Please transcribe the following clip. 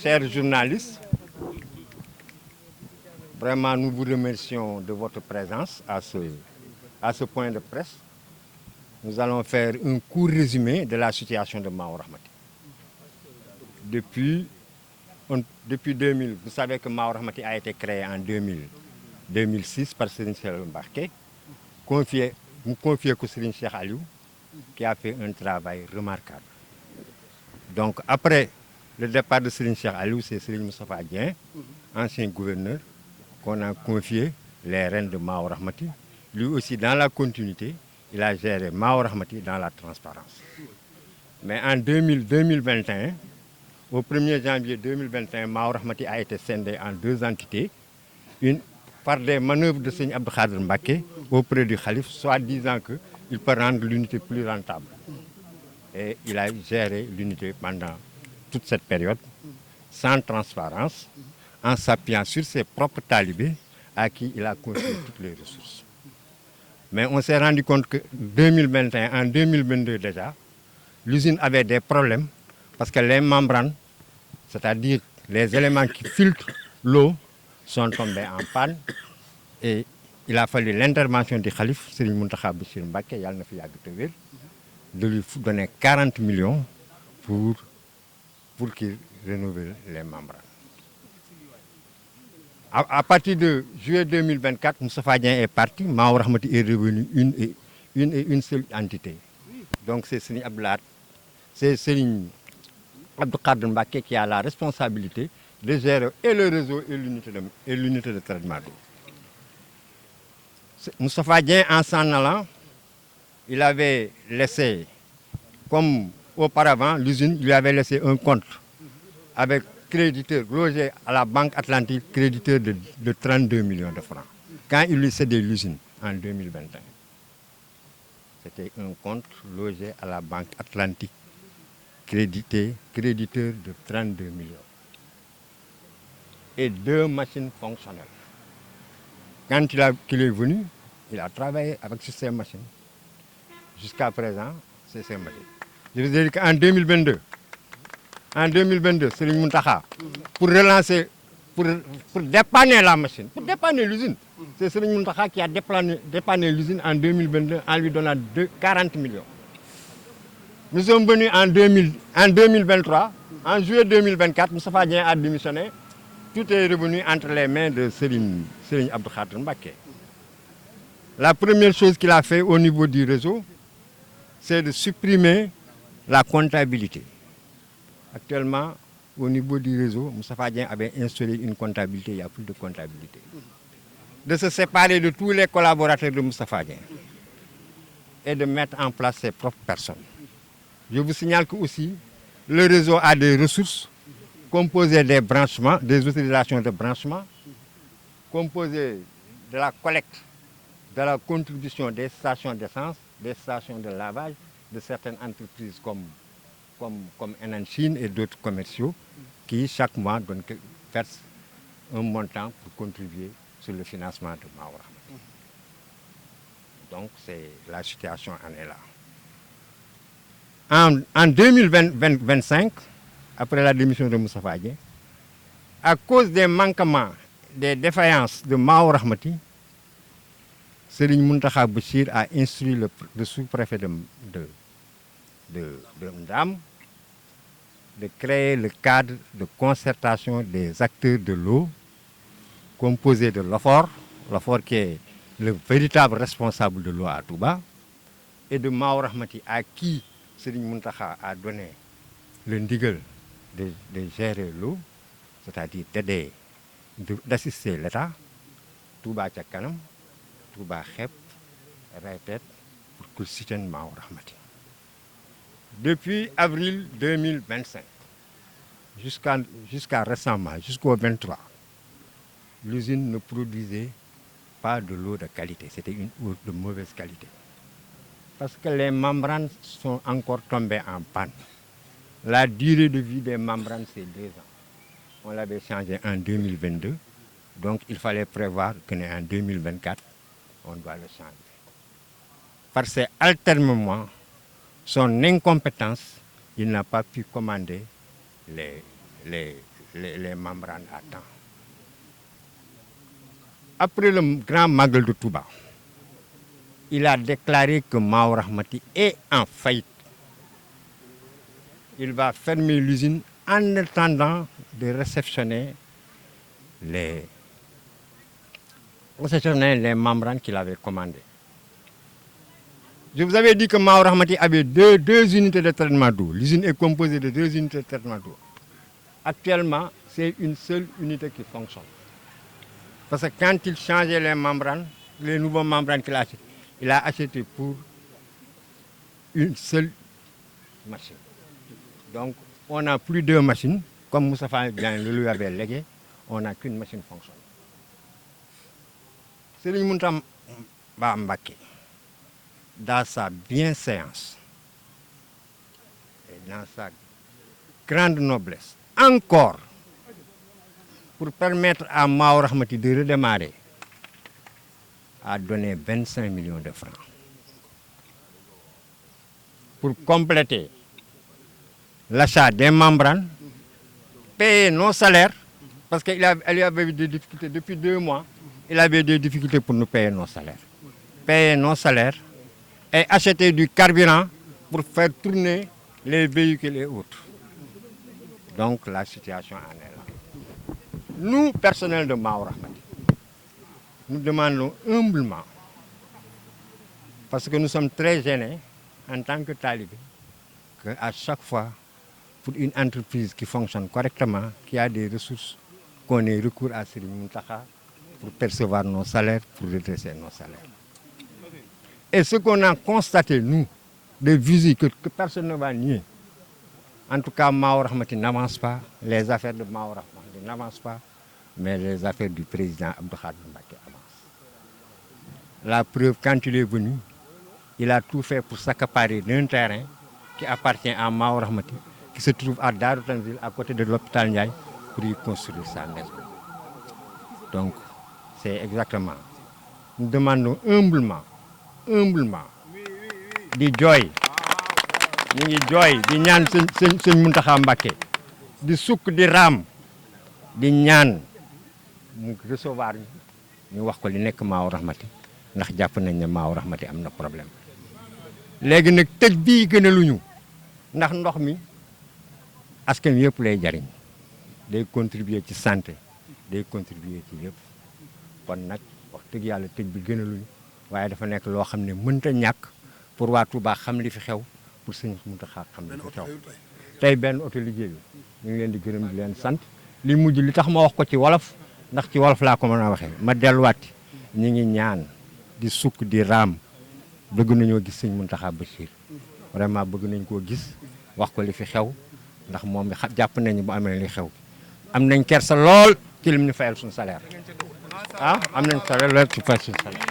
Chers journalistes, vraiment nous vous remercions de votre présence à ce point de presse. Nous allons faire un court résumé de la situation de Mao Rahmati. Depuis 2000, vous savez que Mao Rahmati a été créé en 2006 par Serigne Cheikh Mbacké, confié à Serigne Cheikh Aliou, qui a fait un travail remarquable. Donc après le départ de Serigne Cheikh Aliou, c'est Serigne Moustapha Dieng, ancien gouverneur, qu'on a confié les rênes de Mao Rahmati. Lui aussi, dans la continuité, il a géré Mao Rahmati dans la transparence. Mais en 2021, au 1er janvier 2021, Mao Rahmati a été scindé en deux entités, par des manœuvres de Serigne Abdou Khadr Mbacké auprès du Khalife, soit disant qu'il peut rendre l'unité plus rentable. Et il a géré l'unité pendant toute cette période, sans transparence, en s'appuyant sur ses propres talibés à qui il a confié toutes les ressources. Mais on s'est rendu compte que en 2022 déjà, l'usine avait des problèmes parce que les membranes, c'est-à-dire les éléments qui filtrent l'eau, sont tombés en panne et il a fallu l'intervention du Khalife, Serigne Mountakha Bassirou Mbacké, yàlla na fi yàgg te wér, de lui donner 40 millions pour qu'il renouvelle les membranes. À partir de juillet 2024, Moustapha Dieng est parti, Mao Rahmati est revenu une seule entité. Donc c'est Serigne Abdou Khadr Mbacké qui a la responsabilité de gérer et le réseau et l'unité de traitement d'eau. Moustapha Dieng, en s'en allant, il avait laissé, comme auparavant, l'usine lui avait laissé un compte avec créditeur logé à la Banque Atlantique, créditeur de 32 millions de francs. Quand il lui cédait l'usine en 2021, c'était un compte logé à la Banque Atlantique, créditeur de 32 millions. Et 2 machines fonctionnelles. Quand il est venu, il a travaillé avec ces machines. Jusqu'à présent, c'est ces machines. Je veux dire qu'en 2022, Serigne Mountakha, pour relancer, pour dépanner la machine, pour dépanner l'usine, c'est Serigne Mountakha qui a dépanné l'usine en 2022 en lui donnant 40 millions. Nous sommes venus en 2023, en juillet 2024, Moustapha Dieng a démissionné. Tout est revenu entre les mains de Serigne Abdou Khadr Mbacké. La première chose qu'il a fait au niveau du réseau, c'est de supprimer la comptabilité. Actuellement, au niveau du réseau, Moustapha Dieng avait instauré une comptabilité, il n'y a plus de comptabilité. De se séparer de tous les collaborateurs de Moustapha Dieng et de mettre en place ses propres personnes. Je vous signale que aussi, le réseau a des ressources composées des branchements, des autorisations de branchement, composées de la collecte, de la contribution des stations d'essence, des stations de lavage, de certaines entreprises comme Enan Chine et d'autres commerciaux qui chaque mois versent un montant pour contribuer sur le financement de Mao Rahmati. Donc la situation en est là. En 2025, après la démission de Moustapha Dieng, à cause des manquements, des défaillances de Mao Rahmati, Serigne Mountakha Bassirou a instruit le sous-préfet de Ndam de créer le cadre de concertation des acteurs de l'eau composé de l'OFOR qui est le véritable responsable de l'eau à Touba, et de Mao Rahmati à qui Serigne Mountakha a donné le ndigal de gérer l'eau, c'est-à-dire d'assister l'État, Touba ca kanam, Touba xeeb, répète, pour qu'il soutienne Mao Rahmati. Depuis avril 2025, jusqu'à récemment, jusqu'au 23, l'usine ne produisait pas de l'eau de qualité, c'était une eau de mauvaise qualité. Parce que les membranes sont encore tombées en panne. La durée de vie des membranes, c'est 2 ans. On l'avait changé en 2022, donc il fallait prévoir qu'en 2024, on doit le changer. Par ces alternements, son incompétence, il n'a pas pu commander les les membranes à temps. Après le grand Magal de Touba, il a déclaré que Mao Rahmati est en faillite. Il va fermer l'usine en attendant de réceptionner les membranes qu'il avait commandées. Je vous avais dit que Mao Rahmati avait deux unités de traitement d'eau. L'usine est composée de 2 unités de traitement d'eau. Actuellement, c'est une seule unité qui fonctionne. Parce que quand il changeait les membranes, les nouveaux membranes qu'il a achetés, il a acheté pour une seule machine. Donc, on n'a plus 2 machines, comme Moussa Diagne le lui avait légué, on n'a qu'une machine fonctionnelle. Serigne Mountakha Mbacké, dans sa bienséance et dans sa grande noblesse, encore, pour permettre à Mao Rahmati de redémarrer, a donné 25 millions de francs pour compléter l'achat des membranes, payer nos salaires, parce qu'il avait des difficultés depuis 2 mois, il avait des difficultés pour nous payer nos salaires. Payer nos salaires et acheter du carburant pour faire tourner les véhicules et autres. Donc la situation en est là. Nous, personnel de Mao Rahmati, nous demandons humblement, parce que nous sommes très gênés en tant que talibés, qu'à chaque fois, pour une entreprise qui fonctionne correctement, qui a des ressources, qu'on ait recours à Serigne Mountakha pour percevoir nos salaires, pour redresser nos salaires. Et ce qu'on a constaté, nous, des visites que personne ne va nier, en tout cas, Mao Rahmati n'avance pas, les affaires de Mao Rahmati n'avancent pas, mais les affaires du président Abdou Khadre Mbacké avancent. La preuve, quand il est venu, il a tout fait pour s'accaparer d'un terrain qui appartient à Mao Rahmati, qui se trouve à Darou Tanzil, à côté de l'hôpital Ndiaye, pour y construire sa maison. Donc, c'est exactement. Nous demandons humblement, di jooy, ñu ngi jooy di ñaan sëñ Mountakha Mbacké, di sukk di raam, di ñaan mu recevoir ñu wax ko li nekk Mao Rahmati, ndax jàpp nañ ne Mao Rahmati am na problème. léegi nag tëj bii gën a luñu, ndax ndox mi askan wi yëpp lay jariñ, day contribuer ci santé, day contribuer ci yëpp. kon nag wax dëgg yàlla tëj bi gën a luñu, waaye dafa nekk loo xam ne mënta ñàkk pour waa Touba xam li fi xew, pour sëñ Mountakha xam li fi xew. tey benn oto liggéeyu, ñu ngi leen di gërëm di leen sant. li mujj li tax ma wax ko ci wolof, ndax ci wolof laa ko mën a waxee, ma delluwaat ñi ngi ñaan di sukk di raam, bëgg nañoo gis sëñ Mountakha Bachir, vraiment bëgg nañ koo gis, wax ko li fi xew, ndax moom jàpp nañu bu amee li xew. am nañ kersa lool ci lim ñu fayal suñu salaire, am nañ salaire lool ci fay suñu salaire.